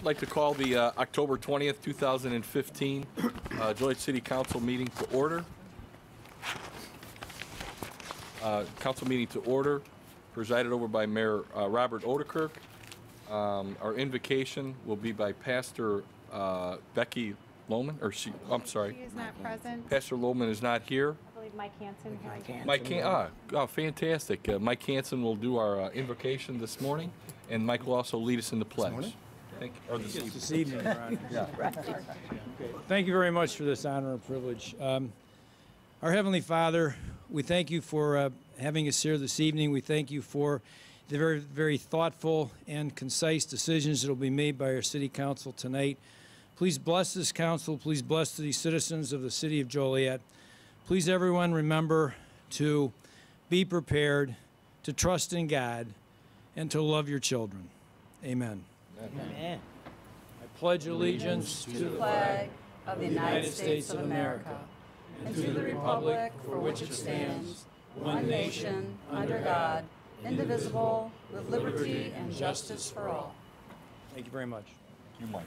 like to call the October 20th, 2015 Joliet City Council meeting to order. Council meeting to order, presided over by Mayor Robert Odekirk. Our invocation will be by Pastor Becky Lohman, or I'm sorry. She is not present. Pastor Lohman is not here. I believe Mike Hansen. Fantastic. Mike Hansen will do our invocation this morning, and Mike will also lead us in the pledge. Thank you. Or This evening, Your Honor. Yeah. Okay. Thank you very much for this honor and privilege. Our Heavenly Father, we thank you for having us here this evening. We thank you for the very, very thoughtful and concise decisions that will be made by our City Council tonight. Please bless this council. Please bless the citizens of the City of Joliet. Please, everyone, remember to be prepared, to trust in God, and to love your children. Amen. Amen. I pledge allegiance to the flag of the United States of America and to the republic for which it stands, one nation, under God, indivisible, with liberty and justice for all. Thank you very much. You, Mike.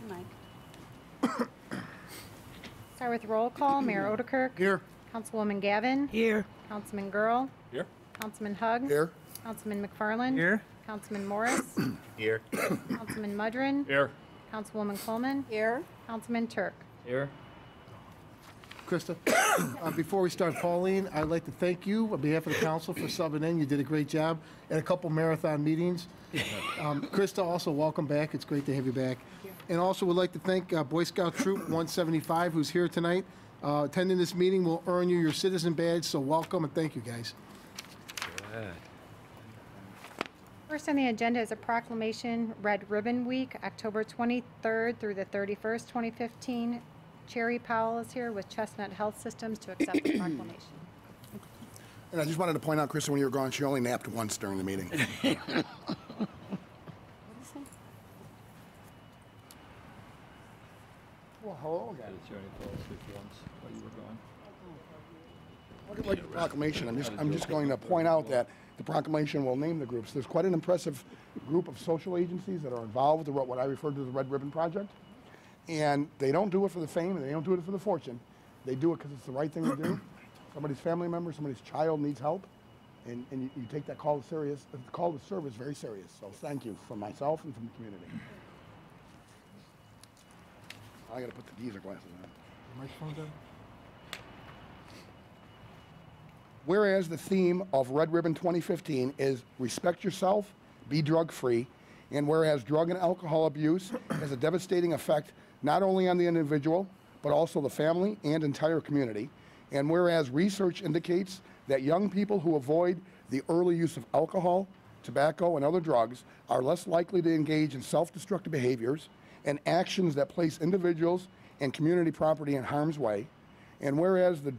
Start with roll call. Mayor Odekirk. Here. Councilwoman Gavin. Here. Councilman Girl. Here. Councilman Hug. Here. Councilman McFarland. Here. Councilman Morris. Here. Councilman Mudrin. Here. Councilwoman Coleman. Here. Councilman Turk. Here. Krista, before we start, Pauline, I'd like to thank you on behalf of the council for subbing in. You did a great job at a couple marathon meetings. Krista, also welcome back. It's great to have you back. And also would like to thank Boy Scout Troop 175, who's here tonight. Attending this meeting will earn you your citizen badge, so welcome and thank you, guys. Good. First on the agenda is a proclamation, Red Ribbon Week, October 23rd through the 31st, 2015. Cherry Powell is here with Chestnut Health Systems to accept the proclamation. And I just wanted to point out, Krista, when you were gone, she only napped once during the meeting. Well, hello again. Like the proclamation, I'm just going to point out that the proclamation will name the groups. There's quite an impressive group of social agencies that are involved with what I refer to as the Red Ribbon Project. And they don't do it for the fame, and they don't do it for the fortune. They do it because it's the right thing to do. Somebody's family member, somebody's child needs help, and you take that call to service very serious. So thank you from myself and from the community. I got to put the geezer glasses on. Microphone's on. Whereas the theme of Red Ribbon 2015 is respect yourself, be drug-free, and whereas drug and alcohol abuse has a devastating effect not only on the individual, but also the family and entire community, and whereas research indicates that young people who avoid the early use of alcohol, tobacco, and other drugs are less likely to engage in self-destructive behaviors and actions that place individuals and community property in harm's way, and whereas the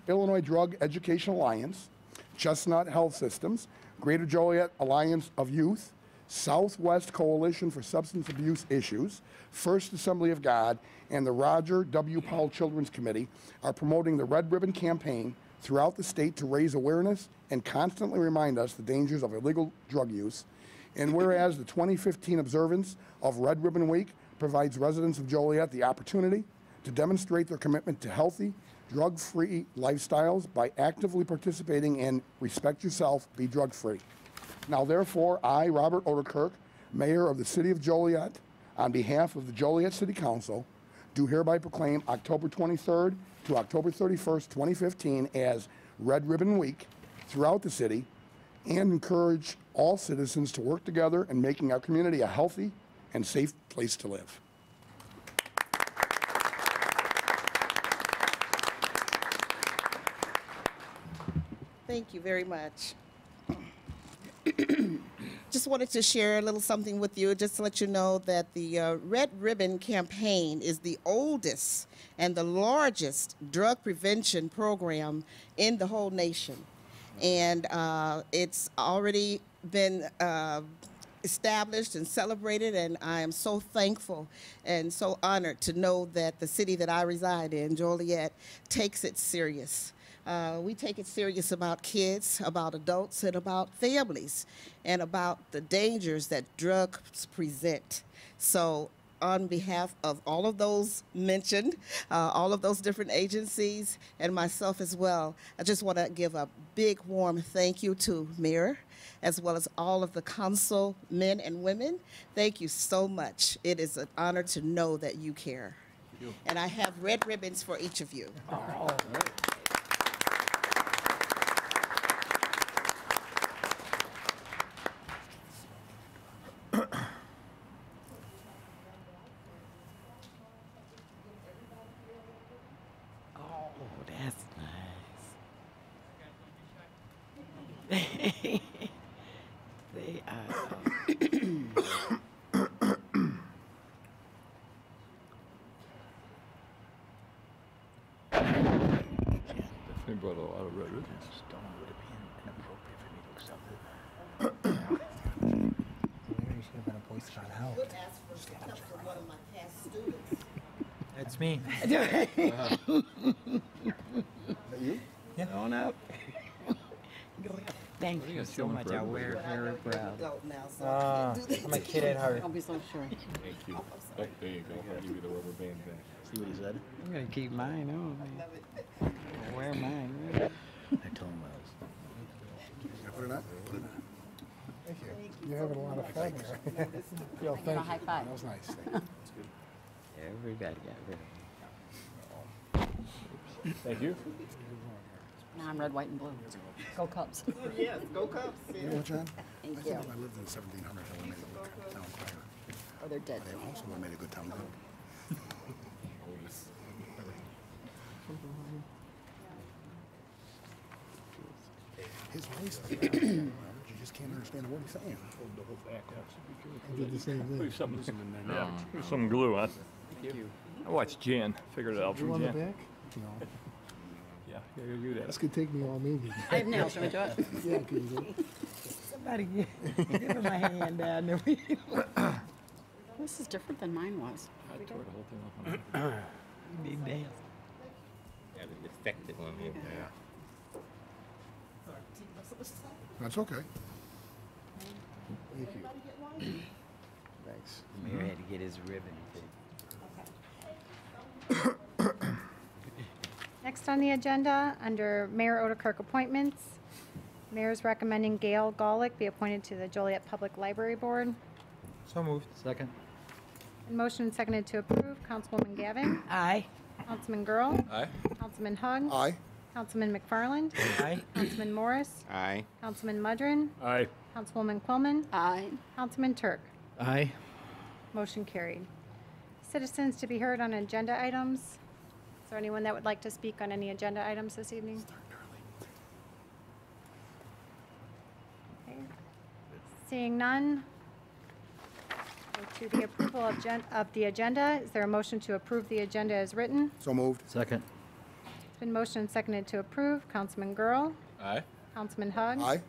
Illinois Drug Education Alliance, Chestnut Health Systems, Greater Joliet Alliance of Youth, Southwest Coalition for Substance Abuse Issues, First Assembly of God, and the Roger W. Powell Children's Committee are promoting the Red Ribbon campaign throughout the state to raise awareness and constantly remind us the dangers of illegal drug use. And whereas the 2015 observance of Red Ribbon Week provides residents of Joliet the opportunity to demonstrate their commitment to healthy, drug-free lifestyles by actively participating in Respect Yourself, Be Drug-Free. Now, therefore, I, Robert Odekirk, Mayor of the City of Joliet, on behalf of the Joliet City Council, do hereby proclaim October 23rd to October 31st, 2015 as Red Ribbon Week throughout the city, and encourage all citizens to work together in making our community a healthy and safe place to live. Thank you very much. Just wanted to share a little something with you, just to let you know that the Red Ribbon campaign is the oldest and the largest drug prevention program in the whole nation. And it's already been established and celebrated, and I am so thankful and so honored to know that the city that I reside in, Joliet, takes it serious. We take it serious about kids, about adults, and about families, and about the dangers that drugs present. So on behalf of all of those mentioned, all of those different agencies, and myself as well, I just want to give a big, warm thank you to Mayor, as well as all of the council men and women. Thank you so much. It is an honor to know that you care. And I have red ribbons for each of you. Oh, that's nice. They are. They brought a lot of red ribbons. Stone would have been inappropriate for me to accept it. Maybe you should have been a Boy Scout help. Would ask for help from one of my past students. That's me. On up. Go ahead. Thank you so stealing much. for I everybody. wear very proud. Adult now, so I can't do that. I'm a kid at heart. I'll be so sure. Thank you. Oh, there you go. I'll give you the rubber band back. See what he said? I'm gonna keep mine on, man. I wear mine. Right? I told him I was. Yeah, put it on. Put it on. Thank you. You're having a lot of fun here. Yo, thank you. high five. That was nice. Thank you. Everybody got rid of Thank you. Now I'm red, white, and blue. Go Cubs. Yes, go Cubs. You know what, John? Thank I you. think if I lived in 1700, I would have made a good town crier. Oh, they're dead. They also would have made a good town cook. His voice is loud. You just can't understand a word he's saying. I did the same thing. Some glue on. I watched Jan. Figured it out You from on the Jan. back? No. Yeah, you do that. This could take me all meeting. I have nails. Should we do it? Yeah, can you do it? Somebody give him a hand down there. This is different than mine was. I tore the whole thing off. You need dance. Got a defective one here. Yeah. That's okay. Thank you. Thanks. Mayor had to get his ribbon too. Next on the agenda, under Mayor Odekirk appointments, Mayor's recommending Gail Golick be appointed to the Joliet Public Library Board. So moved. Second. And motion and seconded to approve, Councilwoman Gavin, Aye. Councilman Girl, Aye. Councilman Hug, Aye. Councilman McFarland, Aye. Councilman Morris, Aye. Councilman Mudrin, Aye. Councilwoman Quillman, Aye. Councilman Turk. Aye. Motion carried. Citizens to be heard on agenda items. Is there anyone that would like to speak on any agenda items this evening? Okay. Seeing none, go to the approval of the agenda. Is there a motion to approve the agenda as written? So moved. Second. It's been motioned and seconded to approve. Councilman Girl, Aye. Councilman Huggs. Aye.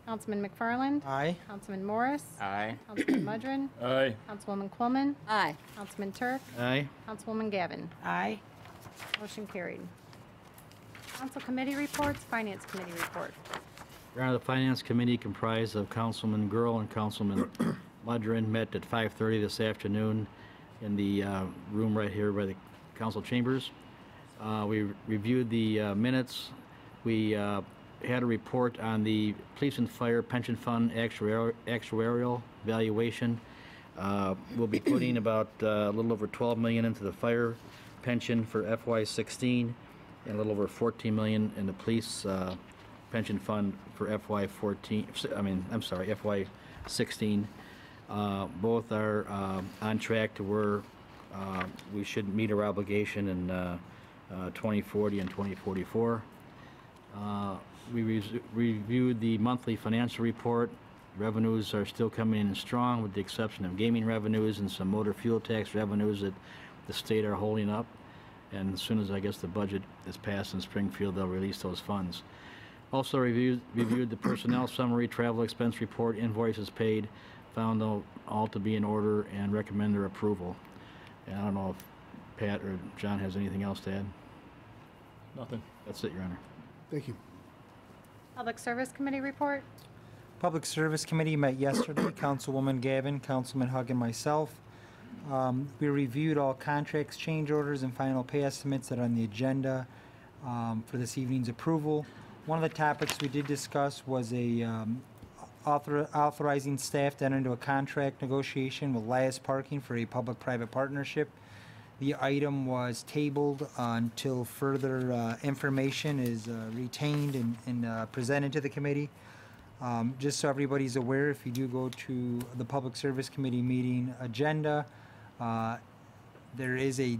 Councilman McFarland. Aye. Councilman Morris. Aye. Councilman Mudrin. Aye. Councilwoman Quillman. Aye. Councilman Turk. Aye. Councilwoman Gavin. Aye. Motion carried. Council committee reports, Finance Committee report. Your Honor, the Finance Committee comprised of Councilman Girl and Councilman Mudrin met at 5:30 this afternoon in the room right here by the council chambers. We reviewed the minutes. We had a report on the Police and Fire Pension Fund actuarial valuation. We'll be putting about a little over $12 million into the fire pension for FY16 and a little over $14 million in the police pension fund for FY16. Both are on track to where we should meet our obligation in 2040 and 2044. We reviewed the monthly financial report. Revenues are still coming in strong with the exception of gaming revenues and some motor fuel tax revenues that the state are holding up. And as soon as I guess the budget is passed in Springfield, they'll release those funds. Also reviewed the personnel summary, travel expense report, invoices paid, found all to be in order and recommend their approval. And I don't know if Pat or John has anything else to add. Nothing. That's it, Your Honor. Thank you. Public Service Committee report. Public Service Committee met yesterday, Councilwoman Gavin, Councilman Hugg, and myself. We reviewed all contracts, change orders, and final pay estimates that are on the agenda for this evening's approval. One of the topics we did discuss was authorizing staff to enter into a contract negotiation with Lias Parking for a public-private partnership. The item was tabled until further information is retained and presented to the committee. Just so everybody's aware, if you do go to the Public Service Committee meeting agenda, there is a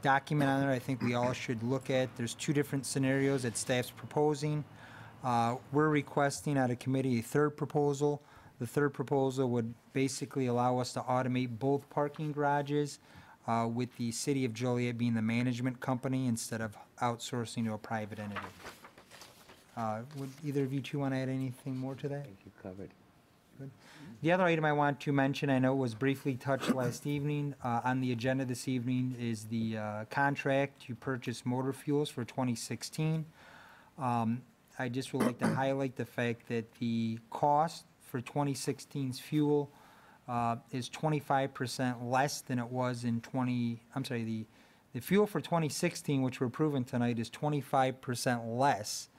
document on there I think we all should look at. There's two different scenarios that staff's proposing. We're requesting out of committee a third proposal. The third proposal would basically allow us to automate both parking garages with the city of Joliet being the management company instead of outsourcing to a private entity. Would either of you two want to add anything more to that? I think you covered. Good. The other item I want to mention, I know it was briefly touched last evening, on the agenda this evening is the contract to purchase motor fuels for 2016. I just would like to highlight the fact that the cost for 2016's fuel is 25% less than it was in the fuel for 2016, which we're approving tonight, is 25% less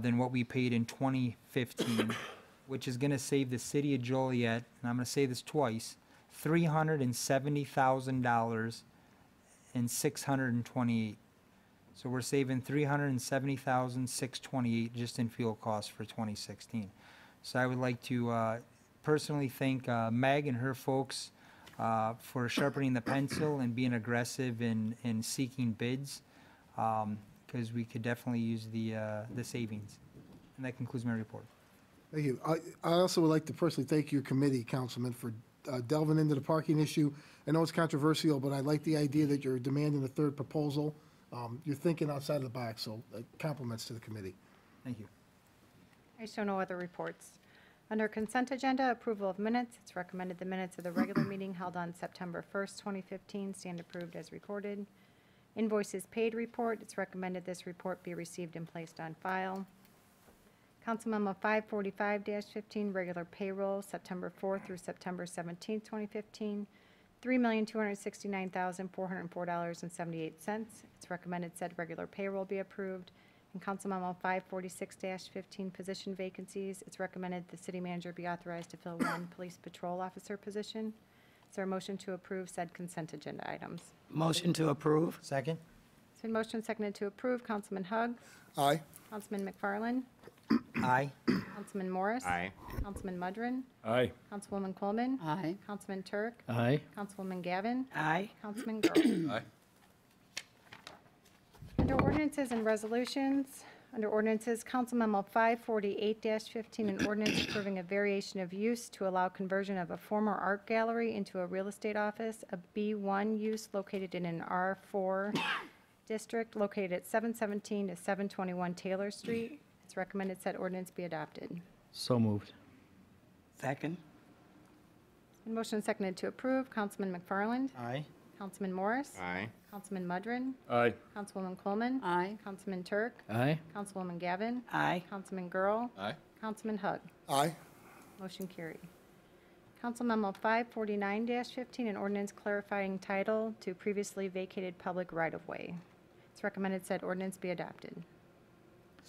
than what we paid in 2015, which is going to save the city of Joliet, and I'm going to say this twice, $370,000 and $628. So we're saving $370,628 just in fuel costs for 2016. So I would like to personally thank Meg and her folks for sharpening the pencil and being aggressive in seeking bids, because we could definitely use the savings. And that concludes my report. Thank you. I also would like to personally thank your committee, Councilman, for delving into the parking issue. I know it's controversial, but I like the idea that you're demanding a third proposal. You're thinking outside of the box, so compliments to the committee. Thank you. I show no other reports. Under consent agenda, approval of minutes. It's recommended the minutes of the regular meeting held on September 1st, 2015 stand approved as recorded. Invoices paid report. It's recommended this report be received and placed on file. Council Memo 545-15, regular payroll, September 4th through September 17th, 2015, $3,269,404.78. It's recommended said regular payroll be approved. And Council Memo 546-15, position vacancies. It's recommended the city manager be authorized to fill one police patrol officer position. Is there a motion to approve said consent agenda items? Motion to approve. Second? It's been motioned and seconded to approve. Councilman Hugg. Aye. Councilman McFarland. Aye. Councilman Morris. Aye. Councilman Mudrin. Aye. Councilwoman Coleman. Aye. Councilman Turk. Aye. Councilwoman Gavin. Aye. Councilman Girl. Aye. Under ordinances and resolutions, under ordinances, Council Memo 548-15, an ordinance approving a variation of use to allow conversion of a former art gallery into a real estate office, a B1 use located in an R4 district located at 717 to 721 Taylor Street. It's recommended said ordinance be adopted. So moved. Second. And motion seconded to approve. Councilman McFarland. Aye. Councilman Morris. Aye. Councilman Mudrin. Aye. Councilwoman Coleman. Aye. Councilman Turk. Aye. Councilwoman Gavin. Aye. Councilman Girl. Aye. Councilman Hugg. Aye. Motion carried. Council Memo 549-15, an ordinance clarifying title to previously vacated public right-of-way. It's recommended said ordinance be adopted.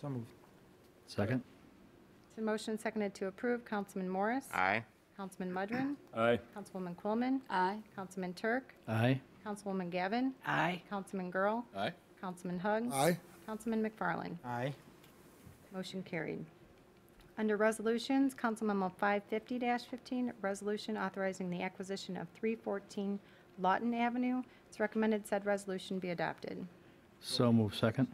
So moved. Second? It's a motion seconded to approve. Councilman Morris. Aye. Councilman Mudrin. Aye. Councilwoman Coleman. Aye. Councilman Turk. Aye. Councilwoman Gavin. Aye. Councilman Girl. Aye. Councilman Hugg. Aye. Councilman McFarland. Aye. Motion carried. Under resolutions, Council Memo 550-15, resolution authorizing the acquisition of 314 Lawton Avenue. It's recommended said resolution be adopted. So moved. Second?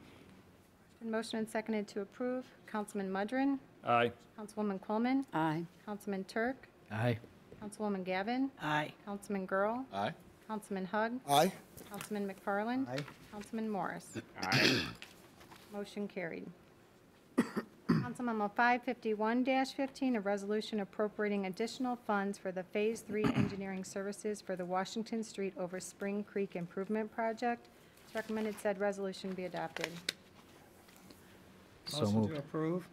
Been motion and seconded to approve. Councilman Mudrin. Aye. Councilwoman Coleman. Aye. Councilman Turk. Aye. Councilwoman Gavin. Aye. Councilman Girl. Aye. Councilman Hugg. Aye. Councilman McFarland. Aye. Councilman Morris. Aye. Motion carried. Council Memo 551-15, a resolution appropriating additional funds for the Phase 3 engineering services for the Washington Street over Spring Creek Improvement Project. It's recommended said resolution be adopted. So Motion moved. to approve.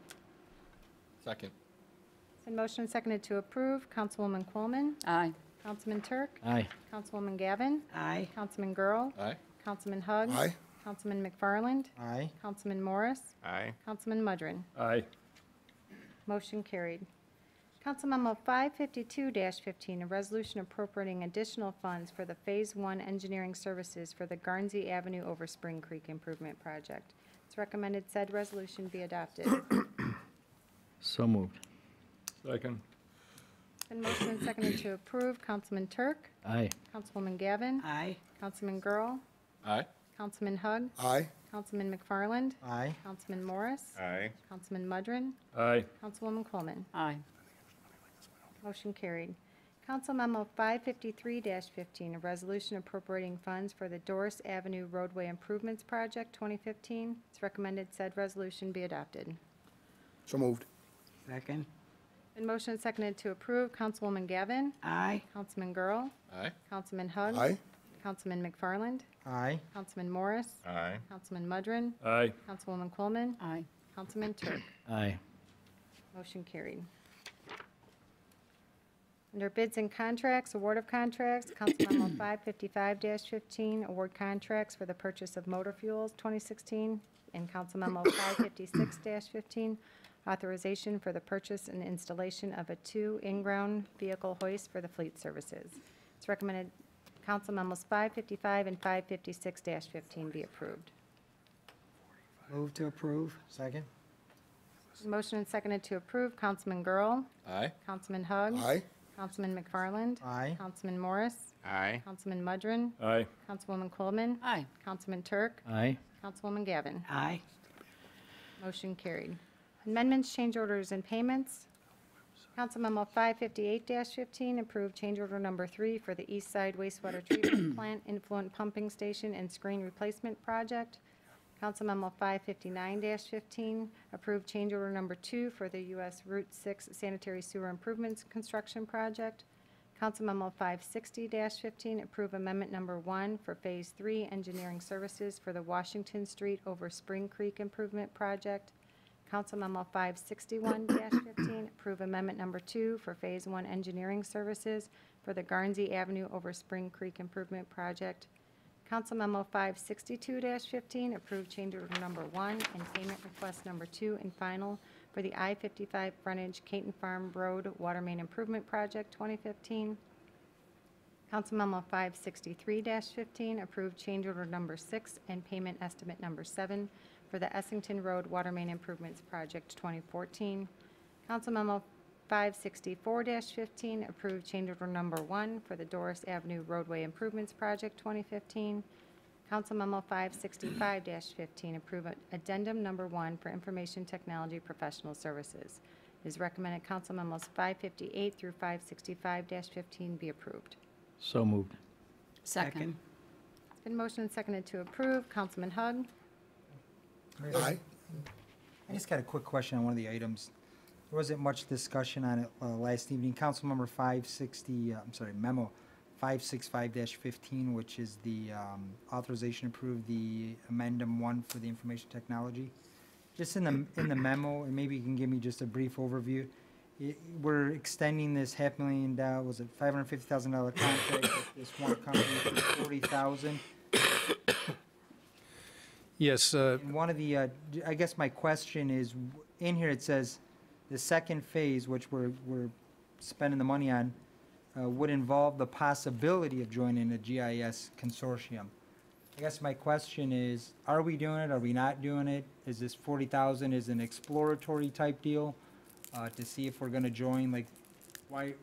Second. It's been motion and seconded to approve. Councilwoman Coleman. Aye. Councilman Turk. Aye. Councilwoman Gavin. Aye. Councilman Girl. Aye. Councilman Hugg. Aye. Councilman McFarland. Aye. Councilman Morris. Aye. Councilman Mudrin. Aye. Motion carried. Council Memo 552-15, a resolution appropriating additional funds for the Phase 1 engineering services for the Garnsey Avenue over Spring Creek Improvement Project. It's recommended said resolution be adopted. So moved. Second. Been motion and seconded to approve. Councilman Turk. Aye. Councilwoman Gavin. Aye. Councilman Girl. Aye. Councilman Hugg. Aye. Councilman McFarland. Aye. Councilman Morris. Aye. Councilman Mudrin. Aye. Councilwoman Coleman. Aye. Motion carried. Council Memo 553-15, a resolution appropriating funds for the Doris Avenue Roadway Improvements Project 2015. It's recommended said resolution be adopted. So moved. Second. Been motion and seconded to approve. Councilwoman Gavin. Aye. Councilman Girl. Aye. Councilman Hugg. Aye. Councilman McFarland. Aye. Councilman Morris. Aye. Councilman Mudrin. Aye. Councilwoman Coleman. Aye. Councilman Turk. Aye. Motion carried. Under bids and contracts, award of contracts, Council Memo 555-15, award contracts for the purchase of motor fuels 2016, and Council Memo 556-15, authorization for the purchase and installation of a 2 in-ground vehicle hoist for the fleet services. It's recommended Council Memos 555 and 556-15 be approved. Move to approve. Second. Motion and seconded to approve. Councilman Girl. Aye. Councilman Hugg. Aye. Councilman McFarland. Aye. Councilman Morris. Aye. Councilman Mudrin. Aye. Councilwoman Coleman. Aye. Councilman Turk. Aye. Councilwoman Gavin. Aye. Motion carried. Amendments, change orders, and payments. Council Memo 558-15, approved change order number 3 for the East Side Wastewater Treatment Plant Influent Pumping Station and Screen Replacement Project. Council Memo 559-15, approved change order number 2 for the U.S. Route 6 Sanitary Sewer Improvements Construction Project. Council Memo 560-15, approve amendment number 1 for Phase 3 Engineering Services for the Washington Street over Spring Creek Improvement Project. Council Memo 561-15, approve amendment number 2 for Phase 1 Engineering Services for the Garnsey Avenue over Spring Creek Improvement Project. Council Memo 562-15, approve change order number 1 and payment request number 2 and final for the I-55 frontage Caton Farm Road Water Main Improvement Project 2015. Council Memo 563-15, approve change order number 6 and payment estimate number 7 for the Essington Road Water Main Improvements Project 2014. Council Memo 564-15, approve change order number 1 for the Doris Avenue Roadway Improvements Project 2015. Council Memo 565-15, approve addendum number 1 for Information Technology Professional Services. It is recommended Council Memos 558 through 565-15 be approved. So moved. Second. It's been motioned and seconded to approve. Councilman Hugg. Aye. I just got a quick question on one of the items. There wasn't much discussion on it last evening. Council Member 560, Memo 565-15, which is the authorization to approve the amendum 1 for the information technology. Just in the memo, and maybe you can give me just a brief overview. We're extending this $500,000, was it $550,000 contract with this one company for $40,000. Yes, And one of the, I guess my question is, in here it says the second phase, which we're spending the money on, would involve the possibility of joining a GIS consortium. I guess my question is, are we doing it? Are we not doing it? Is this 40,000 is an exploratory type deal to see if we're going to join? Like, why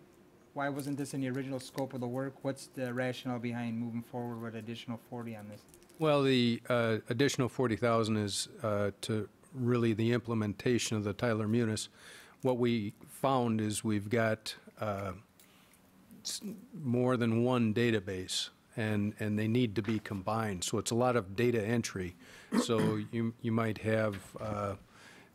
wasn't this in the original scope of the work? What's the rationale behind moving forward with additional 40 on this? well, the additional 40,000 is to really the implementation of the Tyler Munis. What we found is we've got more than one database, and they need to be combined. So it's a lot of data entry. So you might have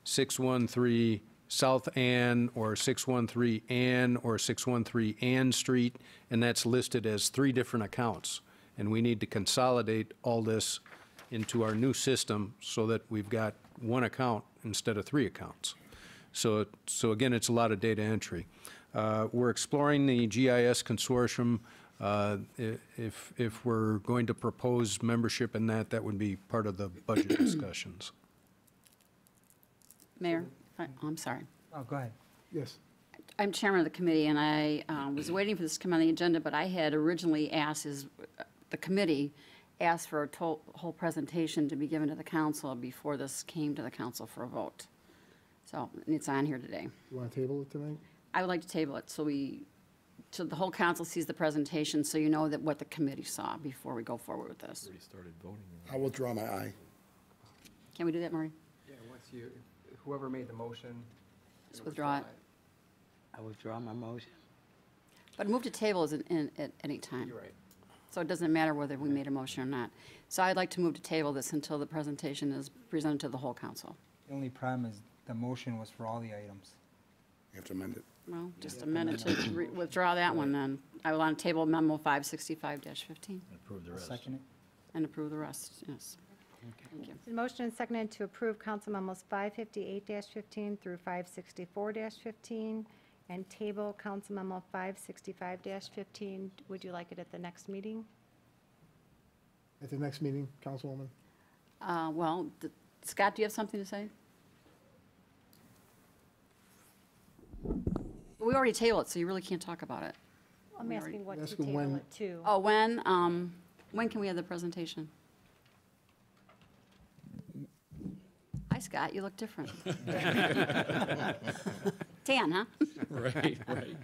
613 South Ann or 613 Ann or 613 Ann Street, and that's listed as 3 different accounts. And we need to consolidate all this into our new system so that we've got 1 account instead of 3 accounts. So again, it's a lot of data entry. We're exploring the GIS consortium. If we're going to propose membership in that, that would be part of the budget discussions. Mayor, I'm sorry. Oh, go ahead. Yes. I'm chairman of the committee, and I was waiting for this to come on the agenda, but I had originally asked, the committee asked for a whole presentation to be given to the council before this came to the council for a vote. So it's on here today. You want to table it tonight? I would like to table it so the whole council sees the presentation, so you know that what the committee saw before we go forward with this. Already started voting. I will draw my eye. Can we do that, Marie? Yeah, whoever made the motion. Just withdraw it. I withdraw my motion. But move to table is in at any time. You're right. So it doesn't matter whether we made a motion or not. So I'd like to move to table this until the presentation is presented to the whole council. The only problem is the motion was for all the items. You have to amend it. Well, just a minute to withdraw that one then. I will on table memo 565-15 Approve the I'll rest. second it. and approve the rest, yes. Thank you. The motion is seconded to approve council memos 558-15 through 564-15 and table council memo 565-15. Would you like it at the next meeting? At the next meeting, Councilwoman? Well, Scott, do you have something to say? We already tabled it, so you really can't talk about it. I'm asking what to Asking table when- it to. Oh, when can we have the presentation? Hi, Scott, you look different. Tan, huh? Right, right.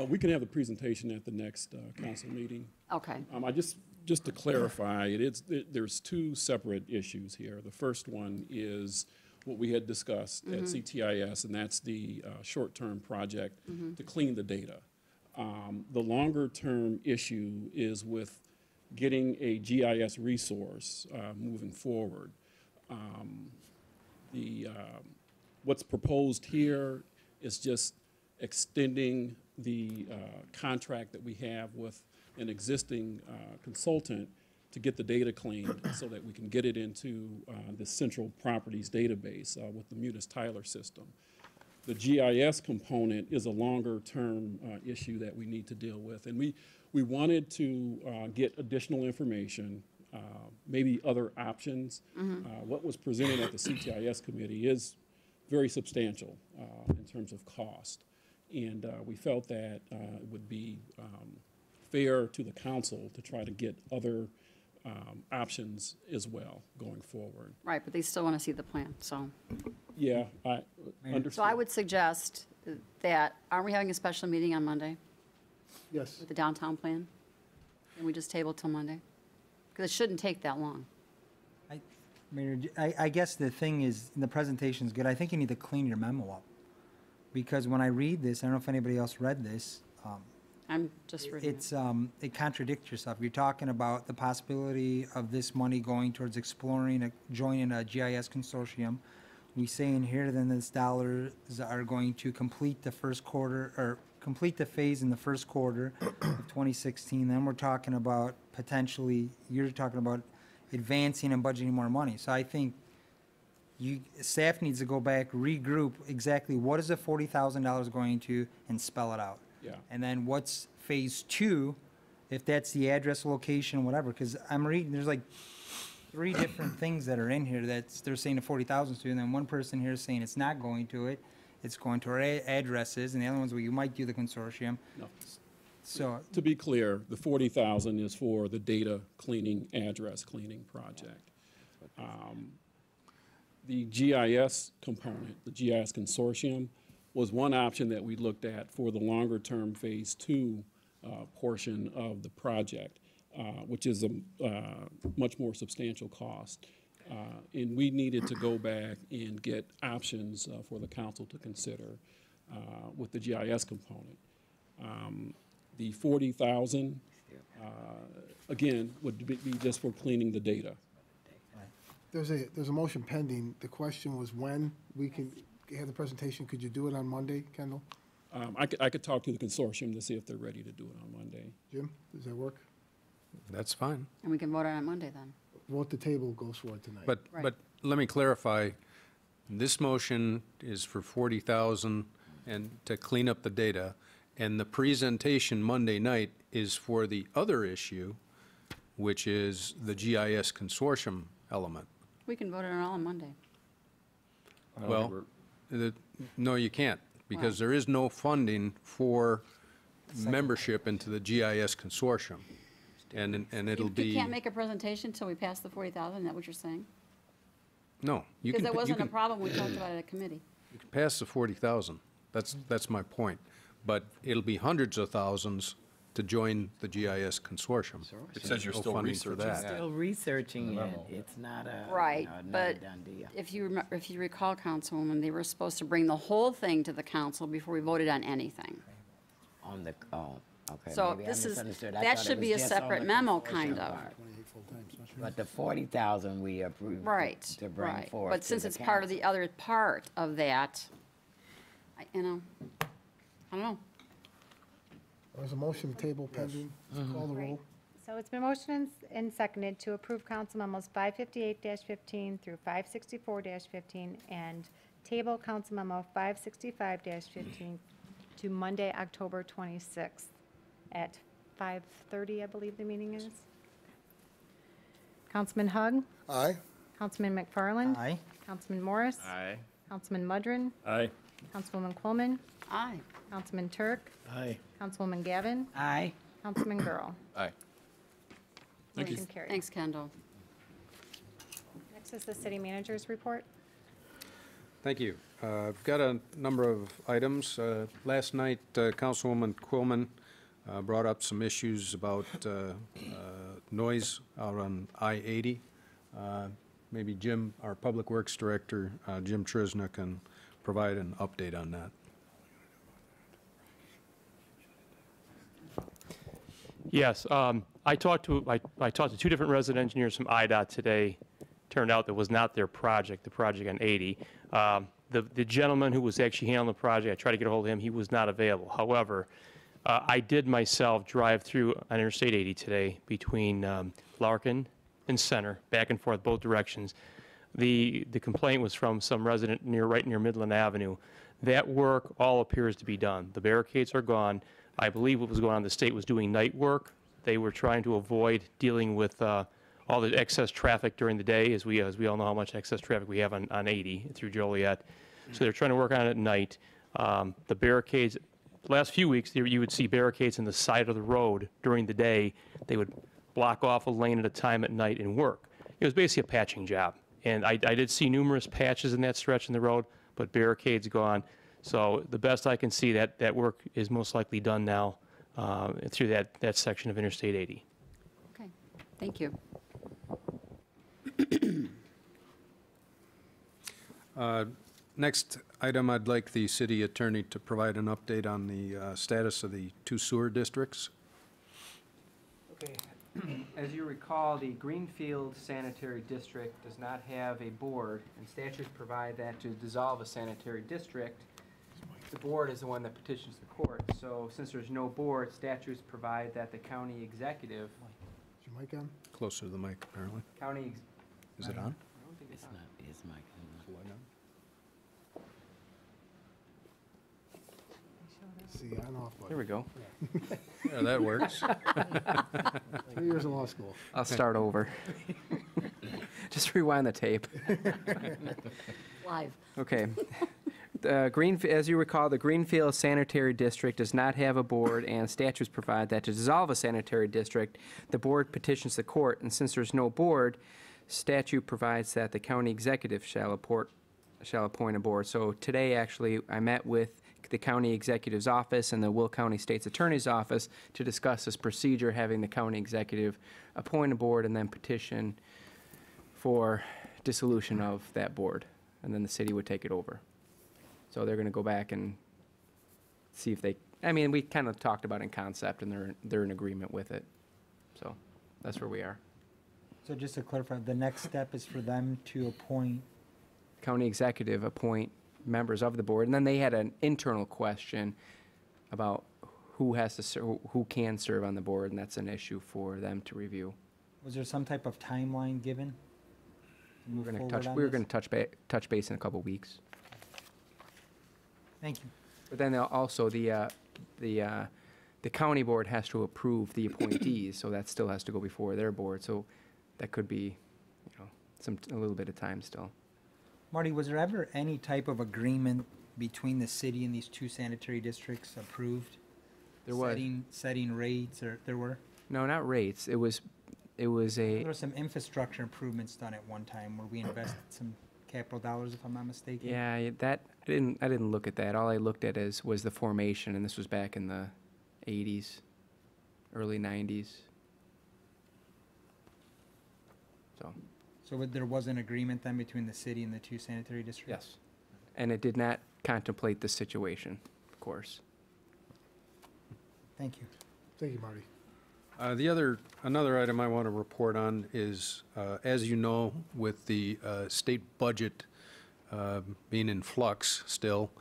We can have the presentation at the next council meeting. Okay. Just to clarify, there's two separate issues here. The first one is what we had discussed at CTIS, and that's the short-term project to clean the data. The longer-term issue is with getting a GIS resource moving forward. What's proposed here is just extending the contract that we have with an existing consultant to get the data cleaned so that we can get it into the central properties database with the Munis Tyler system. The GIS component is a longer-term issue that we need to deal with. And we wanted to get additional information, maybe other options. What was presented at the CTIS committee is very substantial in terms of cost. And we felt that it would be fair to the council to try to get other options as well going forward. Right, but they still want to see the plan, so. Yeah, I understand. So I would suggest that, aren't we having a special meeting on Monday Yes. with the downtown plan? Can we just table till Monday? Because it shouldn't take that long. Mayor, I guess the thing is, the presentation's good. I think you need to clean your memo up. Because when I read this, I don't know if anybody else read this, I'm just reading it. it contradicts yourself. You're talking about the possibility of this money going towards exploring, joining a GIS consortium. We say in here then this dollars are going to complete the first quarter, or complete the phase in the first quarter of 2016. Then we're talking about potentially, you're talking about advancing and budgeting more money. So I think staff needs to go back, regroup exactly what is the $40,000 going to, and spell it out. Yeah. And then what's phase two, if that's the address, location, whatever, because I'm reading, there's like 3 different things that are in here that they're saying the 40,000 to, and then one person here is saying it's not going to it, it's going to our addresses, and the other ones where you might do the consortium. No. So, To be clear, the 40,000 is for the data cleaning, address cleaning project. The GIS component, the GIS consortium, was one option that we looked at for the longer-term phase 2 portion of the project, which is a much more substantial cost. And we needed to go back and get options for the council to consider with the GIS component. The 40,000, again, would be just for cleaning the data. There's a motion pending. The question was when we can have the presentation. Could you do it on Monday, Kendall? I could talk to the consortium to see if they're ready to do it on Monday. Jim, does that work? That's fine. And we can vote on it Monday then. What the table goes for tonight. But, Right. but let me clarify, this motion is for 40,000 and to clean up the data, And the presentation Monday night is for the other issue, which is the GIS consortium element. We can vote on it all on Monday. Well, no, you can't, because Why? there is no funding for membership into the GIS consortium. And it'll be. You can't make a presentation until we pass the 40,000, is that what you're saying? No, you can. Because that you wasn't a can- problem we talked about at a committee. You can pass the 40,000. That's my point. But it'll be hundreds of thousands to join the GIS consortium. It says you're No still funding for researching that. that. Still researching it. It's not a, Right, not but a done deal. if you recall, Councilwoman, they were supposed to bring the whole thing to the council before we voted on anything. On the, oh, okay. So maybe I this is, misunderstood. I that thought it should be a was just on separate the memo, consortium kind of. part. But the 40,000 we approved Right, to bring right. forth But to since the it's part of council. the other part of that, I don't know. There's a motion to table pending. Call the roll. So it's been motioned and seconded to approve council memos 558-15 through 564-15 and table council memo 565-15 to Monday, October 26th at 5:30, I believe the meeting is. Councilman Hug? Aye. Councilman McFarland? Aye. Councilman Morris? Aye. Councilman Mudrin? Aye. Councilwoman Coleman? Aye. Councilman Turk? Aye. Councilwoman Gavin? Aye. Councilman Girl? Aye. Thank you. Motion carried. Thanks, Kendall. Next is the city manager's report. Thank you. I've got a number of items. Last night, Councilwoman Quillman brought up some issues about noise out on I-80. Maybe Jim, our Public Works Director, Jim Trisna, can provide an update on that. Yes, I talked to two different resident engineers from IDOT today. Turned out that was not their project, the project on 80. The gentleman who was actually handling the project, I tried to get a hold of him, he was not available. However, I did myself drive through on Interstate 80 today between Larkin and Center, back and forth both directions. The complaint was from some resident right near Midland Avenue. That work all appears to be done. The barricades are gone. I believe what was going on, the state was doing night work. They were trying to avoid dealing with all the excess traffic during the day, as we all know how much excess traffic we have on 80 through Joliet. So they're trying to work on it at night. The barricades, the last few weeks, you would see barricades in the side of the road during the day. They would block off a lane at a time at night and work. It was basically a patching job. And I did see numerous patches in that stretch in the road, but barricades gone. So the best I can see, that work is most likely done now through that section of Interstate 80. Okay, thank you. Next item, I'd like the city attorney to provide an update on the status of the two sewer districts. Okay, as you recall, the Greenfield Sanitary District does not have a board, and statutes provide that to dissolve a sanitary district, the board is the one that petitions the court. So since there's no board, statutes provide that the county executive, Is your mic on? Closer to the mic, apparently. Is it on? I don't think It's not, it's my. See, on off button. There we go. Yeah, that works. 3 years of law school. I'll start over. Just rewind the tape. Live. Okay. As you recall, the Greenfield Sanitary District does not have a board, and statutes provide that to dissolve a sanitary district, the board petitions the court, and since there's no board, statute provides that the county executive shall appoint a board. So today, actually, I met with the county executive's office and the Will County State's Attorney's Office to discuss this procedure, having the county executive appoint a board and then petition for dissolution of that board, and then the city would take it over. So they're going to go back and see if they, I mean, we kind of talked about it in concept, and they're in agreement with it. So that's where we are. So just to clarify, the next step is for them to appoint. County executive appoint members of the board, and then they had an internal question about who has to who can serve on the board, and that's an issue for them to review. Was there some type of timeline given? to move We forward were on going this? to touch base in a couple weeks. Thank you. But then also the county board has to approve the appointees, so that still has to go before their board. So that could be, a little bit of time still. Marty, was there ever any type of agreement between the city and these two sanitary districts approved? There was. Setting rates, or there were? No, not rates. It was There were some infrastructure improvements done at one time where we invested some capital dollars, if I'm not mistaken. Yeah, that I didn't look at that. All I looked at was the formation, and this was back in the 80s, early 90s. So there was an agreement then between the city and the two sanitary districts? Yes. And it did not contemplate this situation, of course. Thank you. Thank you, Marty. Another item I want to report on is, as you know, with the state budget being in flux still,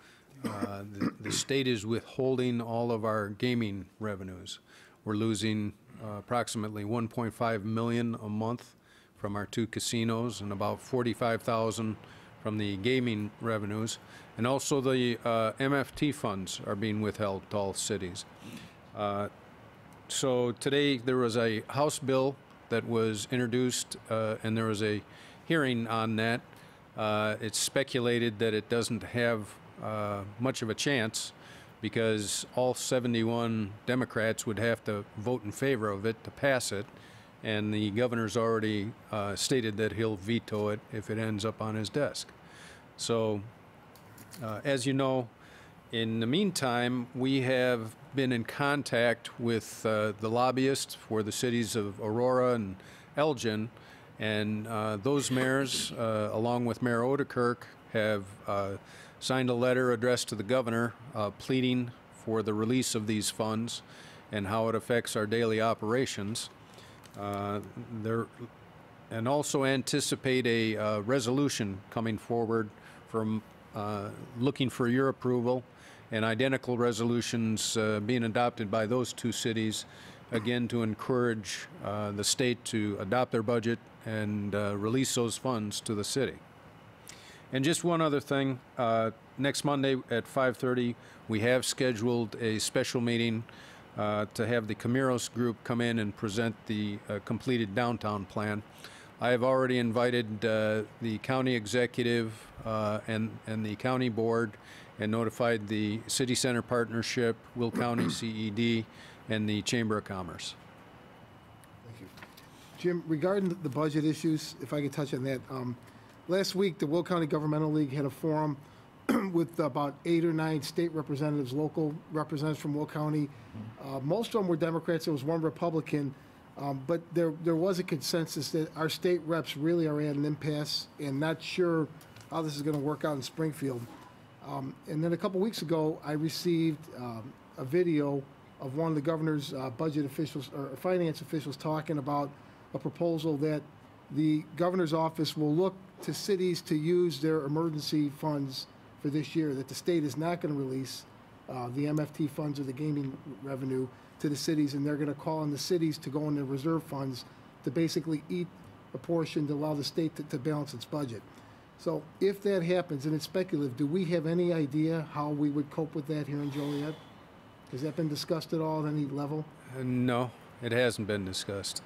the state is withholding all of our gaming revenues. We're losing approximately $1.5 million a month from our two casinos and about $45,000 from the gaming revenues. And also the MFT funds are being withheld to all cities. So today there was a House bill that was introduced and there was a hearing on that. It's speculated that it doesn't have much of a chance because all 71 Democrats would have to vote in favor of it to pass it, and the governor's already stated that he'll veto it if it ends up on his desk. So, as you know, in the meantime, we have been in contact with the lobbyists for the cities of Aurora and Elgin, and those mayors, along with Mayor Odekirk, have signed a letter addressed to the governor pleading for the release of these funds and how it affects our daily operations. And also anticipate a resolution coming forward from looking for your approval, and identical resolutions being adopted by those two cities, again to encourage the state to adopt their budget and release those funds to the city. And just one other thing, next Monday at 5:30, we have scheduled a special meeting to have the Camiros group come in and present the completed downtown plan. I have already invited the county executive and the county board and notified the City Center Partnership, Will County CED, and the Chamber of Commerce. Thank you. Jim, regarding the budget issues, if I could touch on that, last week the Will County Governmental League had a forum with about 8 or 9 state representatives, local representatives from Will County. Most of them were Democrats. There was one Republican. But there was a consensus that our state reps really are at an impasse and not sure how this is going to work out in Springfield. And then a couple weeks ago, I received a video of one of the governor's budget officials or finance officials talking about a proposal that the governor's office will look to cities to use their emergency funds for this year, that the state is not going to release the MFT funds or the gaming revenue to the cities, and they're going to call on the cities to go into reserve funds to basically eat a portion to allow the state to balance its budget. So if that happens, and it's speculative, do we have any idea how we would cope with that here in Joliet? Has that been discussed at all at any level? No, it hasn't been discussed.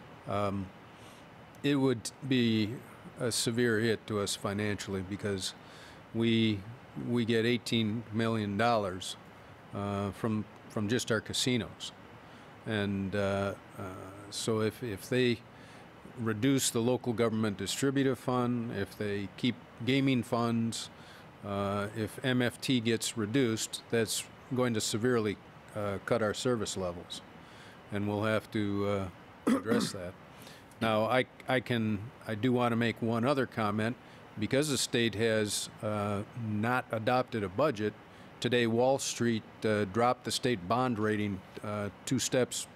It would be a severe hit to us financially because we get $18 million from just our casinos. And so if they reduce the local government distributive fund, if they keep gaming funds, if MFT gets reduced, that's going to severely cut our service levels. And we'll have to address that. Now, I do want to make one other comment. Because the state has not adopted a budget, today Wall Street dropped the state bond rating 2 steps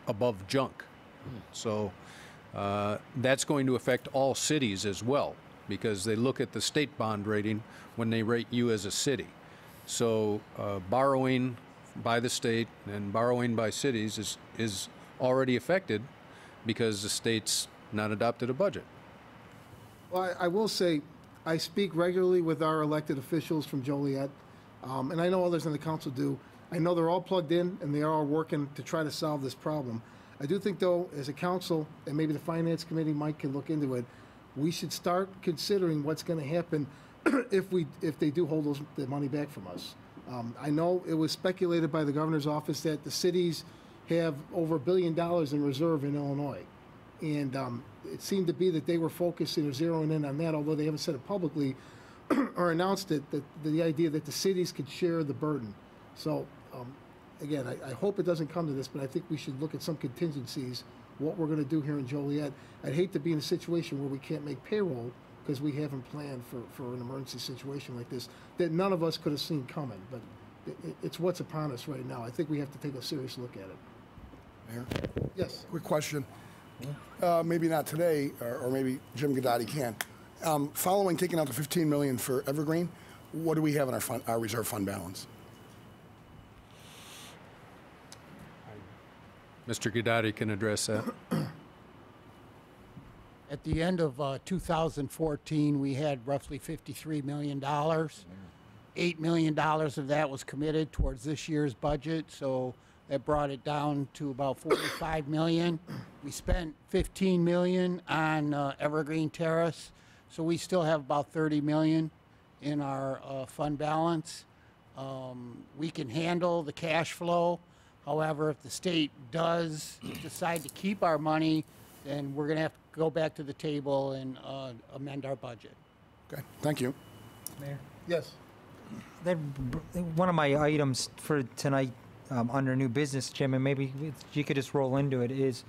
above junk. So that's going to affect all cities as well, because they look at the state bond rating when they rate you as a city. So borrowing by the state and borrowing by cities is already affected because the state's not adopted a budget. Well, I will say, I speak regularly with our elected officials from Joliet, and I know others on the council do. I know they're all plugged in and they are all working to try to solve this problem. I do think, though, as a council, and maybe the finance committee, Mike, can look into it, we should start considering what's going to happen if they do hold the money back from us. I know it was speculated by the governor's office that the cities have over $1 billion in reserve in Illinois. And it seemed to be that they were focusing or zeroing in on that, although they haven't said it publicly or announced it, that the idea that the cities could share the burden. So, again, I hope it doesn't come to this, but I think we should look at some contingencies, what we're going to do here in Joliet. I'd hate to be in a situation where we can't make payroll because we haven't planned for an emergency situation like this that none of us could have seen coming. But it's what's upon us right now. I think we have to take a serious look at it. Mayor? Yes. Quick question. Maybe not today, or maybe Jim Gadotti can. Following taking out the $15 million for Evergreen, what do we have in our reserve fund balance? Mr. Gadotti can address that. At the end of 2014, we had roughly $53 million. $8 million of that was committed towards this year's budget, so that brought it down to about $45 million. We spent $15 million on Evergreen Terrace, so we still have about $30 million in our fund balance. We can handle the cash flow. However, if the state does decide to keep our money, then we're going to have to go back to the table and amend our budget. Okay, thank you. Mayor? Yes. One of my items for tonight under new business, Jim, and maybe you could just roll into it, is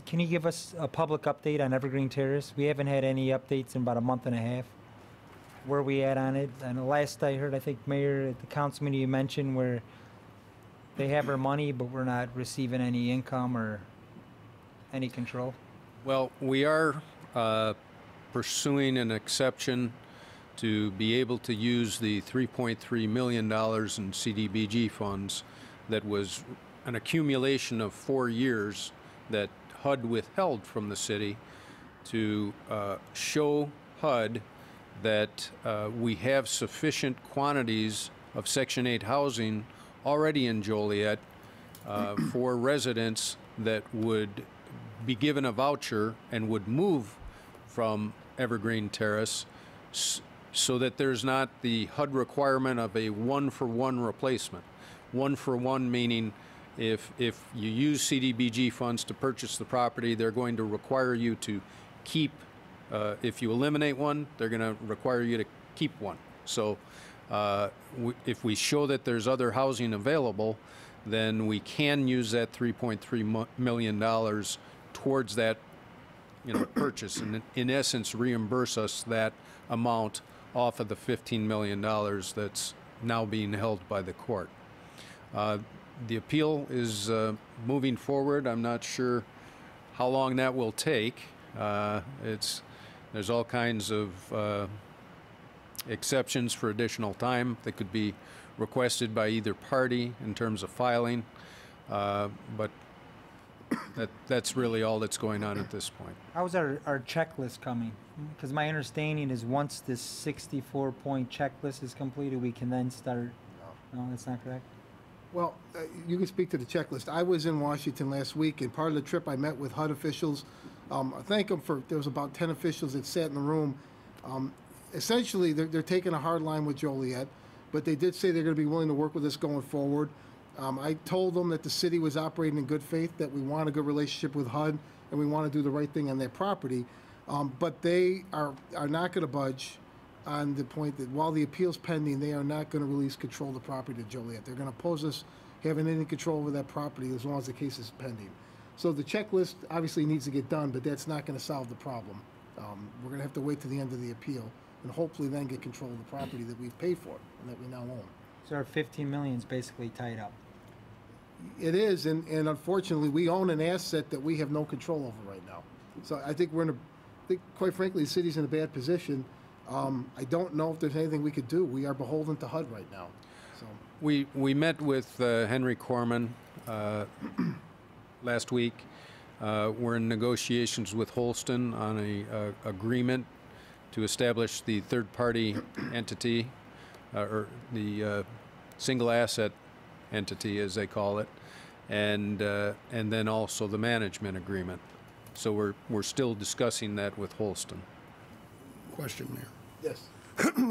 can you give us a public update on Evergreen Terrace? We haven't had any updates in about a month and a half. Where are we at on it? And the last I heard, I think, Mayor, at the council meeting, you mentioned where they have our money, but we're not receiving any income or any control. Well, we are pursuing an exception to be able to use the $3.3 million in CDBG funds that was an accumulation of 4 years that HUD withheld from the city to show HUD that we have sufficient quantities of Section 8 housing already in Joliet for residents that would be given a voucher and would move from Evergreen Terrace so that there's not the HUD requirement of a one-for-one replacement. One-for-one meaning if you use CDBG funds to purchase the property, they're going to require you to keep, if you eliminate one, they're going to require you to keep one. So if we show that there's other housing available, then we can use that $3.3 million towards that purchase, and in essence reimburse us that amount off of the $15 million that's now being held by the court. The appeal is moving forward. I'm not sure how long that will take. There's all kinds of exceptions for additional time that could be requested by either party in terms of filing, but that's really all that's going on at this point. How's our checklist coming? Because my understanding is once this 64-point checklist is completed, we can then start. No, that's not correct. Well, you can speak to the checklist. I was in Washington last week, and part of the trip I met with HUD officials. I thank them for, there was about 10 officials that sat in the room. Essentially, they're taking a hard line with Joliet, but they did say they're going to be willing to work with us going forward. I told them that the city was operating in good faith, that we want a good relationship with HUD, and we want to do the right thing on their property. But they are not going to budge on the point that while the appeal's pending, they are not going to release control of the property to Joliet. They're going to oppose us having any control over that property as long as the case is pending. So the checklist obviously needs to get done, but that's not going to solve the problem. We're going to have to wait to the end of the appeal and hopefully then get control of the property that we've paid for and that we now own. So our $15 million is basically tied up. It is, and unfortunately, we own an asset that we have no control over right now. So I think quite frankly, the city's in a bad position. I don't know if there's anything we could do. We are beholden to HUD right now. So we met with Henry Corman last week. We're in negotiations with Holston on a agreement to establish the third-party entity or the single asset entity, as they call it, and then also the management agreement. So we're still discussing that with Holston. Question, Mayor. Yes.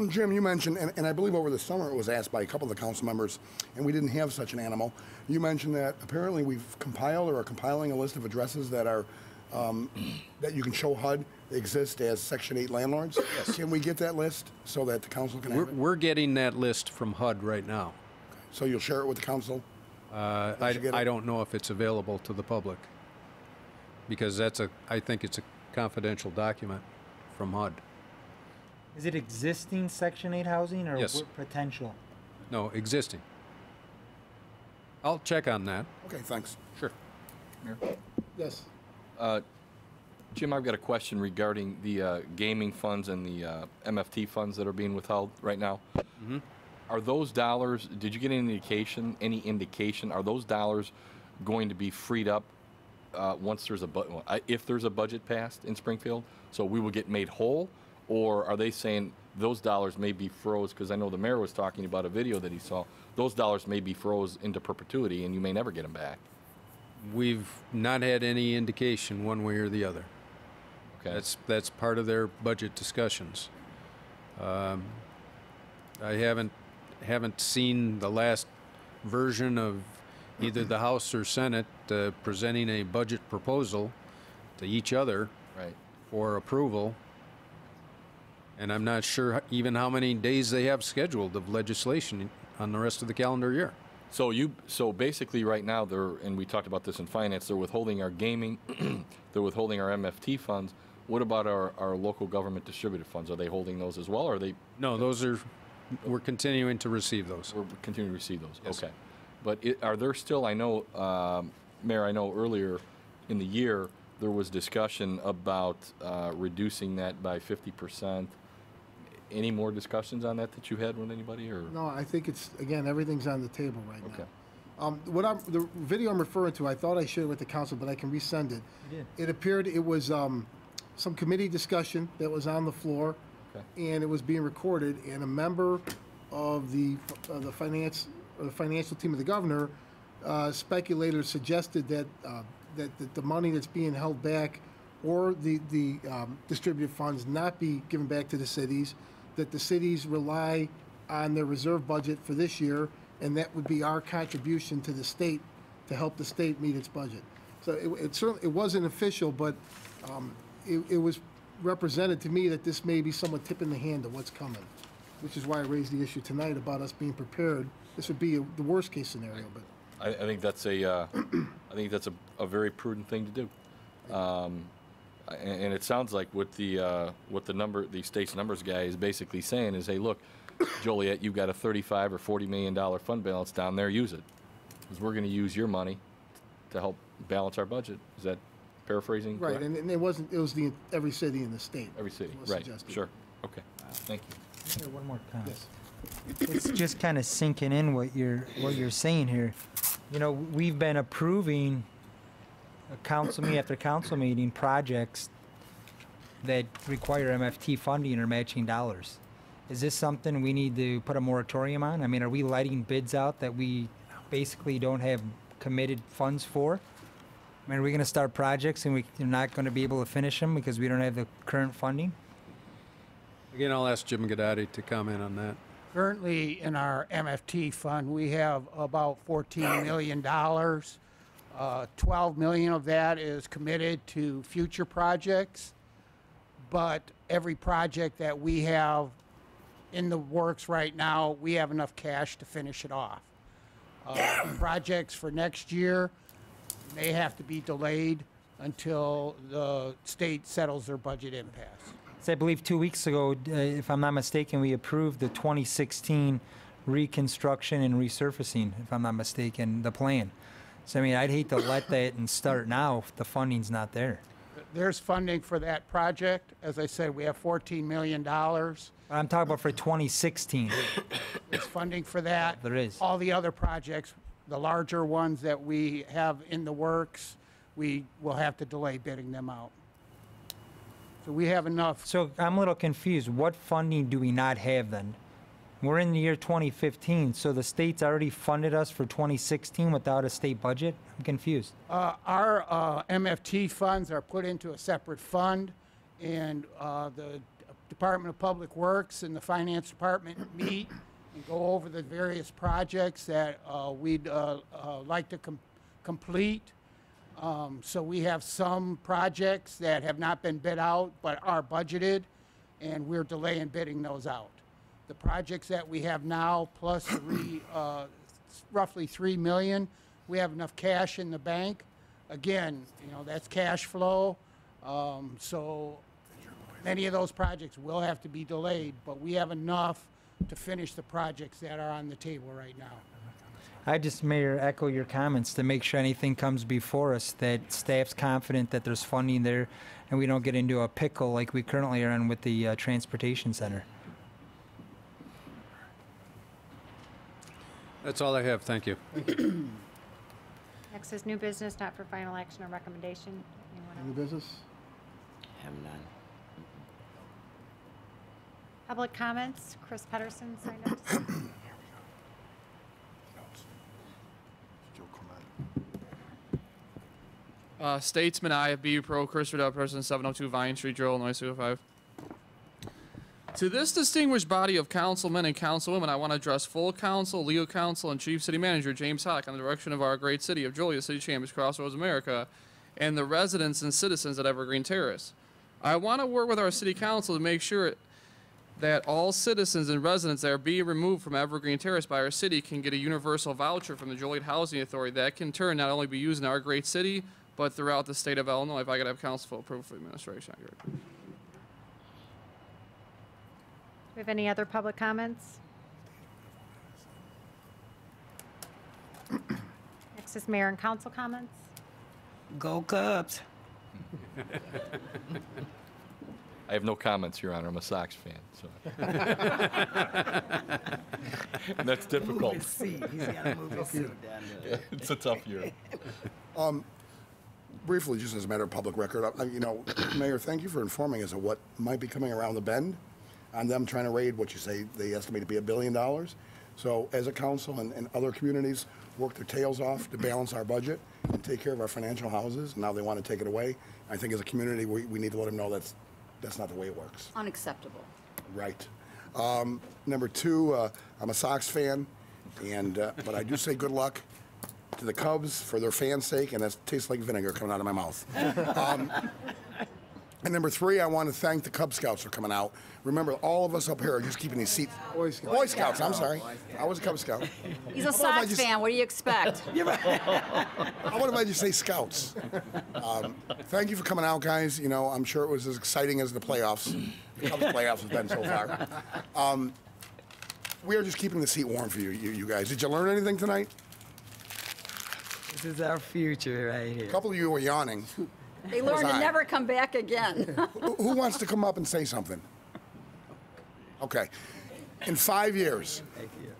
Jim, you mentioned, and I believe over the summer it was asked by a couple of the council members, and we didn't have such an animal. You mentioned that apparently we've compiled or are compiling a list of addresses that are that you can show HUD exist as Section 8 landlords. Yes. Can we get that list so that the council can have it? We're getting that list from HUD right now. So you'll share it with the council? I don't know if it's available to the public, because I think it's a confidential document from HUD. Is it existing Section 8 housing or Yes. potential? No, existing. I'll check on that. Okay, thanks. Sure. Mayor? Yes. Jim, I've got a question regarding the gaming funds and the MFT funds that are being withheld right now. Mm-hmm. Are those dollars, did you get any indication, are those dollars going to be freed up once there's if there's a budget passed in Springfield, so we will get made whole? Or are they saying those dollars may be froze, because I know the mayor was talking about a video that he saw, those dollars may be froze into perpetuity and you may never get them back? We've not had any indication one way or the other. Okay. That's part of their budget discussions. I haven't seen the last version of either the House or Senate presenting a budget proposal to each other for approval. And I'm not sure even how many days they have scheduled of legislation on the rest of the calendar year. So basically right now and we talked about this in finance, they're withholding our gaming, they're withholding our MFT funds. What about our local government distributed funds? Are they holding those as well, or are they? No, we're continuing to receive those. We're continuing to receive those, Yes. Okay. But are there still, I know, Mayor, I know earlier in the year, there was discussion about reducing that by 50%. Any more discussions on that you had with anybody, or? No, I think it's, again, everything's on the table right now. Okay. The video I'm referring to, I thought I shared with the council, but I can resend it. You did. It appeared it was some committee discussion that was on the floor, and it was being recorded, and a member of the financial team of the governor speculated or suggested that the money that's being held back, or the distributed funds, not be given back to the cities, that the cities rely on their reserve budget for this year, and that would be our contribution to the state to help the state meet its budget. So it certainly wasn't official, but it was represented to me that this may be somewhat tipping the hand of what's coming, which is why I raised the issue tonight about us being prepared. This would be the worst case scenario, but I think that's a very prudent thing to do. And it sounds like what the state's numbers guy is basically saying is, hey, look, Joliet, you've got a $35 or $40 million fund balance down there. Use it, because we're going to use your money to help balance our budget. Is that paraphrasing? right, correct? and it wasn't. It was every city in the state. Every city, was right? suggested. Sure. Okay. Thank you. One more comment. Yes. It's just kind of sinking in what you're saying here. You know, we've been approving council meeting after council meeting projects that require MFT funding or matching dollars. Is this something we need to put a moratorium on? I mean, are we letting bids out that we basically don't have committed funds for? I mean, are we going to start projects and we're not going to be able to finish them because we don't have the current funding? Again, I'll ask Jim Gadati to comment on that. Currently, in our MFT fund, we have about $14 million. 12 million of that is committed to future projects, but every project that we have in the works right now, we have enough cash to finish it off. Projects for next year may have to be delayed until the state settles their budget impasse. So I believe 2 weeks ago, if I'm not mistaken, we approved the 2016 reconstruction and resurfacing, if I'm not mistaken, the plan. So, I mean, I'd hate to let that and start now if the funding's not there. There's funding for that project. As I said, we have $14 million. I'm talking about for 2016. There's funding for that. There is. All the other projects, the larger ones that we have in the works, we will have to delay bidding them out. So we have enough. So I'm a little confused. What funding do we not have then? We're in the year 2015, so the state's already funded us for 2016 without a state budget? I'm confused. Our MFT funds are put into a separate fund, and the Department of Public Works and the Finance Department meet and go over the various projects that we'd like to complete. So we have some projects that have not been bid out but are budgeted, and we're delaying bidding those out. The projects that we have now, plus roughly $3 million, we have enough cash in the bank. Again, you know, that's cash flow. So many of those projects will have to be delayed, but we have enough to finish the projects that are on the table right now. I just, Mayor, echo your comments to make sure anything comes before us, that staff's confident that there's funding there and we don't get into a pickle like we currently are in with the transportation center. That's all I have. Thank you. Next is new business, not for final action or recommendation. Anyone New else? business? Have none. Public comments. Chris Pedersen signed up to speak. Statesman IFB Pro Chris Riddell, President 702 Vine Street, Joel, Illinois 205. To this distinguished body of councilmen and councilwomen, I want to address full council, legal counsel, and Chief City Manager James Hock on the direction of our great city of Joliet City Chambers, Crossroads, America, and the residents and citizens at Evergreen Terrace. I want to work with our city council to make sure that all citizens and residents that are being removed from Evergreen Terrace by our city can get a universal voucher from the Joliet Housing Authority that can in turn not only be used in our great city, but throughout the state of Illinois. If I could have council full approval for administration, I'd be great. Do we have any other public comments? Next is mayor and council comments. Go Cubs. I have no comments, Your Honor. I'm a Sox fan, so. And that's difficult. Move his seat. He's got to move his seat down there. It's a tough year. Briefly, just as a matter of public record, you know, Mayor, thank you for informing us of what might be coming around the bend on them trying to raid what you say they estimate to be $1 billion. So as a council and other communities work their tails off to balance our budget and take care of our financial houses, now they want to take it away. I think as a community, we need to let them know that's not the way it works. Unacceptable. Right. Number two, I'm a Sox fan, and but I do say good luck to the Cubs for their fans' sake, and that tastes like vinegar coming out of my mouth. And number three, I want to thank the Cub Scouts for coming out. Remember, all of us up here are just keeping these seats. Boy Scouts, I'm sorry. I was a Cub Scout. He's a Sox fan. What do you expect? I wonder if I just say Scouts. Thank you for coming out, guys. You know, I'm sure it was as exciting as the playoffs. The Cubs playoffs have been so far. We are just keeping the seat warm for you guys. Did you learn anything tonight? This is our future right here. A couple of you were yawning. They learned to never come back again. Who wants to come up and say something? Okay. In 5 years.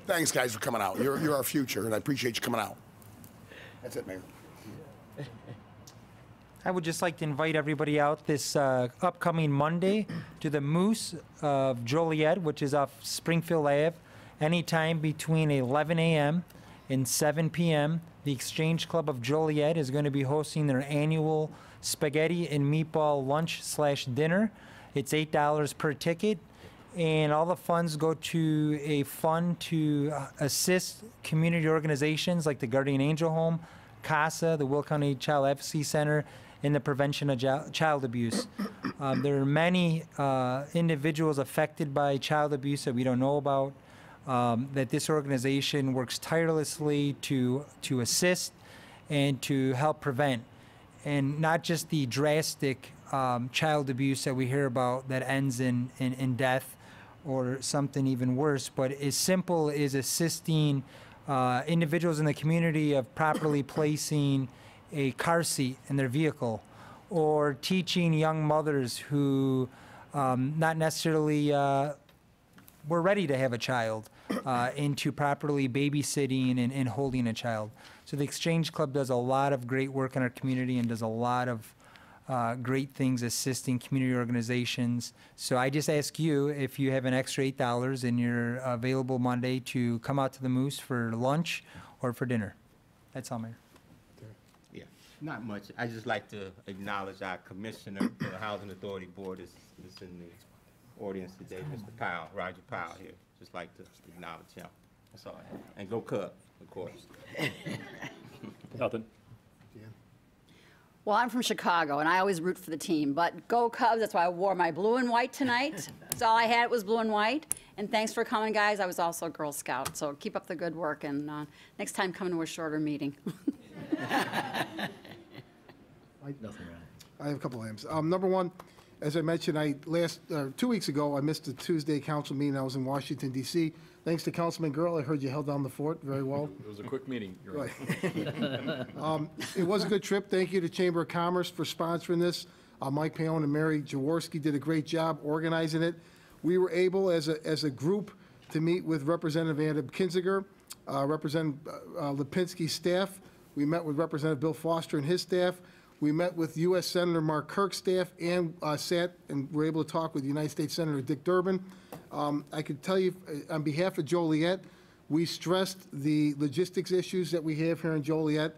Thanks, guys, for coming out. You're our future, and I appreciate you coming out. That's it, Mayor. I would just like to invite everybody out this upcoming Monday to the Moose of Joliet, which is off Springfield Ave, anytime between 11 a.m. and 7 p.m. The Exchange Club of Joliet is going to be hosting their annual spaghetti and meatball lunch/dinner. It's $8 per ticket, and all the funds go to a fund to assist community organizations like the Guardian Angel Home, CASA, the Will County Child Advocacy Center, and the prevention of child abuse. There are many individuals affected by child abuse that we don't know about, that this organization works tirelessly to assist and to help prevent. And not just the drastic child abuse that we hear about that ends in death or something even worse, but as simple as assisting individuals in the community of properly placing a car seat in their vehicle, or teaching young mothers who not necessarily were ready to have a child into properly babysitting and holding a child. So the Exchange Club does a lot of great work in our community and does a lot of great things assisting community organizations. So I just ask you, if you have an extra $8 and you're available Monday, to come out to the Moose for lunch or for dinner. That's all, Mayor. Yeah, not much. I just like to acknowledge our commissioner for the Housing Authority Board is in the audience today, Mr. Powell, Roger Powell here. Just like to acknowledge him. That's all I have. And go Cubs, of course. Nothing. Well, I'm from Chicago, and I always root for the team, but go Cubs. That's why I wore my blue and white tonight. That's all I had was blue and white. And thanks for coming, guys. I was also a Girl Scout, so keep up the good work, and next time come to a shorter meeting. I have a couple of items. Number one, as I mentioned, 2 weeks ago, I missed the Tuesday council meeting. I was in Washington, D.C. Thanks to Councilman Girl, I heard you held down the fort very well. It was a quick meeting. You're right. It was a good trip. Thank you to Chamber of Commerce for sponsoring this. Mike Paone and Mary Jaworski did a great job organizing it. We were able, as a group, to meet with Representative Adam Kinzinger, Representative Lipinski's staff. We met with Representative Bill Foster and his staff. We met with U.S. Senator Mark Kirk's staff and sat and were able to talk with United States Senator Dick Durbin. I could tell you, on behalf of Joliet, we stressed the logistics issues that we have here in Joliet.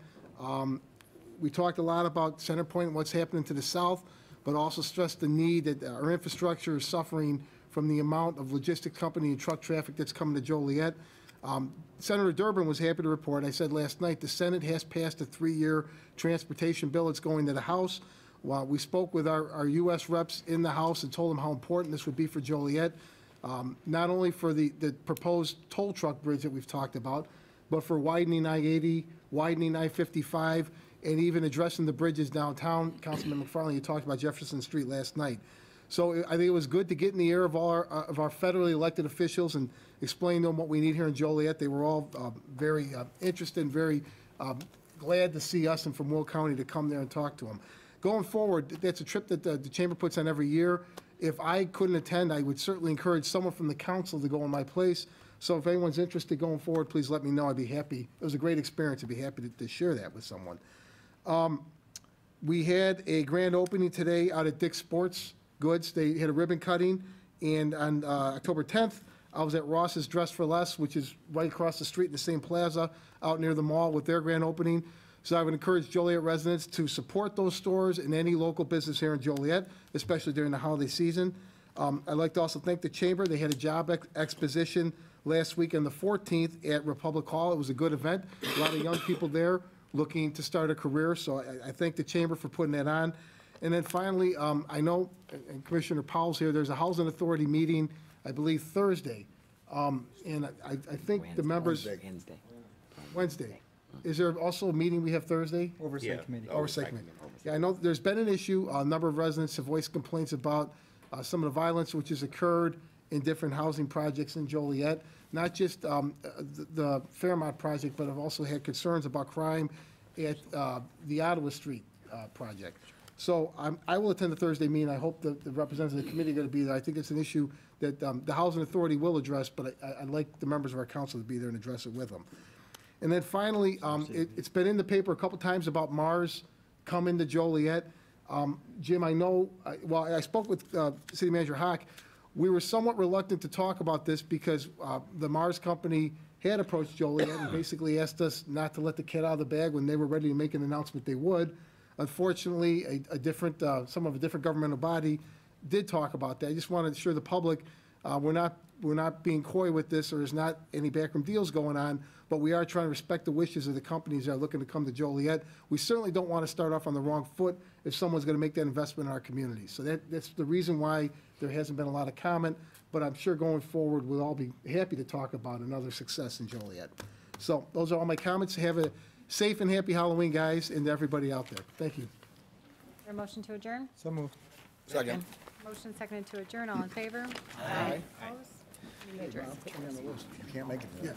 We talked a lot about Centerpoint and what's happening to the south, but also stressed the need that our infrastructure is suffering from the amount of logistics company and truck traffic that's coming to Joliet. Senator Durbin was happy to report, I said last night, the Senate has passed a 3-year transportation bill. It's going to the House. Well, we spoke with our U.S. reps in the House and told them how important this would be for Joliet, not only for the proposed toll truck bridge that we've talked about, but for widening I-80, widening I-55, and even addressing the bridges downtown. Councilman McFarland, you talked about Jefferson Street last night. So I think it was good to get in the ear of our federally elected officials and explain to them what we need here in Joliet. They were all very interested and very glad to see us and from Will County to come there and talk to them. Going forward, that's a trip that the Chamber puts on every year. If I couldn't attend, I would certainly encourage someone from the council to go in my place. So if anyone's interested going forward, please let me know. I'd be happy. It was a great experience. I'd be happy to share that with someone. We had a grand opening today out at Dick's Sports Goods. They had a ribbon cutting, and on October 10th, I was at Ross's Dress for Less, which is right across the street in the same plaza out near the mall with their grand opening. So I would encourage Joliet residents to support those stores and any local business here in Joliet, especially during the holiday season. I'd like to also thank the Chamber. They had a job exposition last week on the 14th at Republic Hall. It was a good event. A lot of young people there looking to start a career, so I thank the Chamber for putting that on. And then finally, I know, and Commissioner Powell's here, there's a Housing Authority meeting, I believe, Thursday. And I think the members... Wednesday. Is there also a meeting we have Thursday? Oversight Committee. Oversight Committee. Yeah, I know there's been an issue. A number of residents have voiced complaints about some of the violence which has occurred in different housing projects in Joliet. Not just the Fairmont project, but have also had concerns about crime at the Ottawa Street project. So I will attend the Thursday meeting. I hope the representatives of the committee are going to be there. I think it's an issue that the Housing Authority will address, but I'd like the members of our council to be there and address it with them. And then finally, it's been in the paper a couple times about Mars coming to Joliet. Jim, I know, I spoke with City Manager Hawk. We were somewhat reluctant to talk about this because the Mars company had approached Joliet and basically asked us not to let the cat out of the bag when they were ready to make an announcement they would. Unfortunately, some of a different governmental body did talk about that. I just want to assure the public we're not being coy with this, or there's not any backroom deals going on, but we are trying to respect the wishes of the companies that are looking to come to Joliet. We certainly don't want to start off on the wrong foot if someone's going to make that investment in our community. So that's the reason why there hasn't been a lot of comment, but I'm sure going forward we'll all be happy to talk about another success in Joliet. So those are all my comments. Have a safe and happy Halloween, guys, and everybody out there. Thank you. Is there a motion to adjourn? So moved. Second. Motion seconded to adjourn. All in favor? Aye. Opposed? Meeting adjourned. You can't make it.